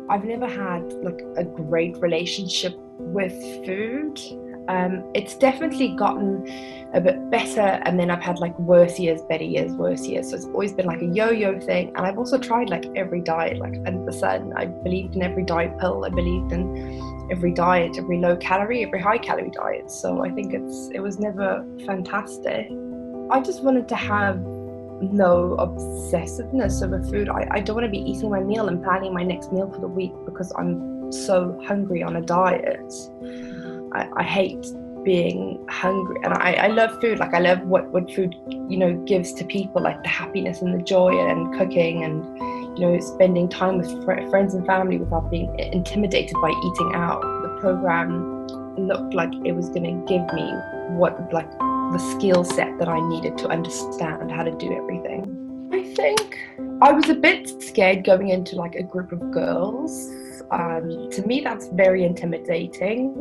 I've never had like a great relationship with food. It's definitely gotten a bit better, and then I've had like worse years, better years, worse years. So it's always been like a yo-yo thing. And I've also tried like every diet, like under the sun. I believed in every diet pill. I believed in every diet, every low calorie, every high calorie diet. So I think it was never fantastic. I just wanted to have no obsessiveness over food. I don't want to be eating my meal and planning my next meal for the week because I'm so hungry on a diet. I hate being hungry, and I love food. Like I love what food gives to people, like the happiness and the joy and cooking and spending time with friends and family without being intimidated by eating out. The program looked like it was going to give me the skill set that I needed to understand how to do everything. I think I was a bit scared going into like a group of girls. To me, that's very intimidating.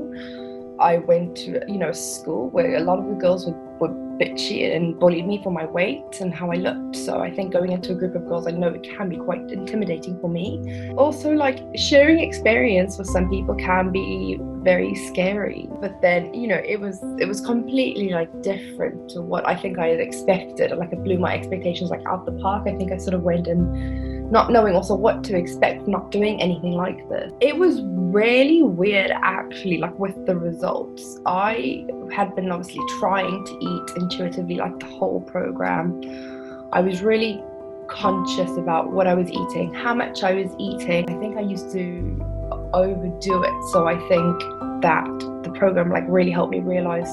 I went to a school where a lot of the girls were bitchy and bullied me for my weight and how I looked. So I think going into a group of girls, I know it can be quite intimidating for me. Also, like sharing experience with some people can be very scary. But then, it was completely like different to what I think I had expected. Like it blew my expectations like out the park. I think I sort of went in not knowing also what to expect, not doing anything like this. It was really weird actually, like with the results. I had been obviously trying to eat intuitively like the whole program. I was really conscious about what I was eating, how much I was eating. I think I used to overdo it. So I think that the program like really helped me realize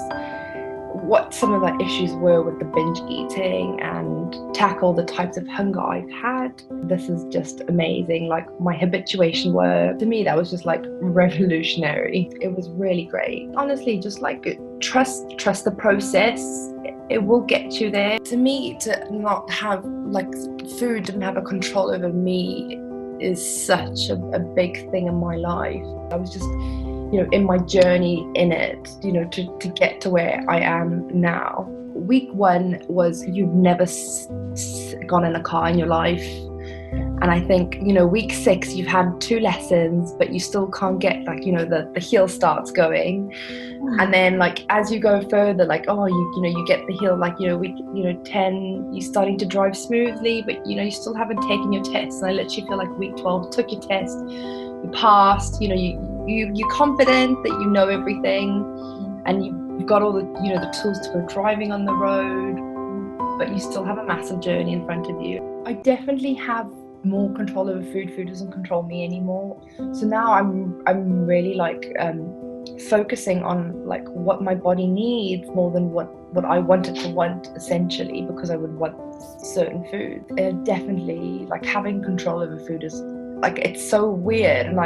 what some of the issues were with the binge eating and tackle the types of hunger I've had. This is just amazing. Like my habituation work, to me, that was just like revolutionary. It was really great. Honestly, just like trust the process. It will get you there. To me, to not have like food didn't have a control over me is such a big thing in my life. I was just in my journey in it, to get to where I am now. Week 1 was you've never gone in a car in your life. And I think, week 6, you've had 2 lessons, but you still can't get like, the heel starts going. And then like, as you go further, like, you get the heel, like, week, 10, you're starting to drive smoothly, but, you still haven't taken your test. And I literally feel like week 12, took your test, you passed, you're confident that you know everything and you've got all the, the tools to go driving on the road, but you still have a massive journey in front of you. I definitely have more control over food. Food doesn't control me anymore. So now I'm really like focusing on like what my body needs more than what I wanted to want, essentially, because I would want certain food. Definitely like having control over food is like, it's so weird, and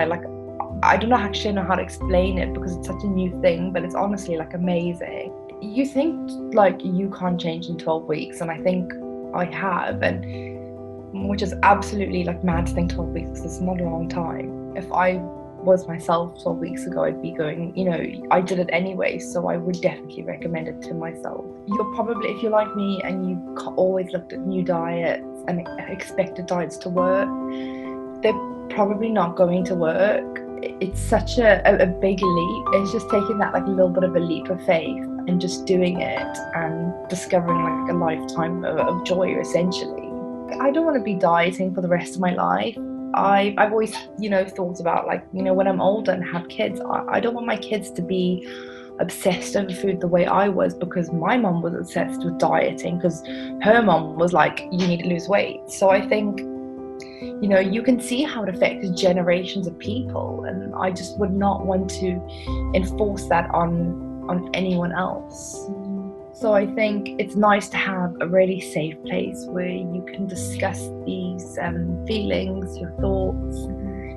I don't actually know how to explain it because it's such a new thing, but it's honestly like amazing. You think like you can't change in 12 weeks, and I think I have, and which is absolutely like mad to think 12 weeks. It's not a long time. If I was myself 12 weeks ago, I'd be going, I did it anyway, so I would definitely recommend it to myself. You're probably, if you're like me and you've always looked at new diets and expected diets to work, they're probably not going to work. It's such a big leap. It's just taking that like a little bit of a leap of faith and just doing it and discovering like a lifetime of joy, essentially. I don't want to be dieting for the rest of my life. I've always, thought about like, when I'm older and have kids, I don't want my kids to be obsessed over food the way I was, because my mum was obsessed with dieting because her mum was like, you need to lose weight. So I think, you can see how it affects generations of people, and I just would not want to enforce that on anyone else. So I think it's nice to have a really safe place where you can discuss these feelings, your thoughts,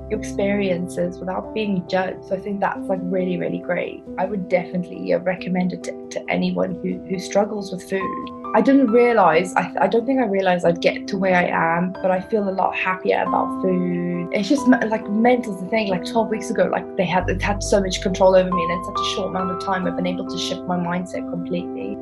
your experiences without being judged. So I think that's like really, really great. I would definitely recommend it to anyone who struggles with food. I didn't realize, I don't think I realized I'd get to where I am, but I feel a lot happier about food. It's just like mental to think, like 12 weeks ago, like it had so much control over me, and in such a short amount of time I've been able to shift my mindset completely.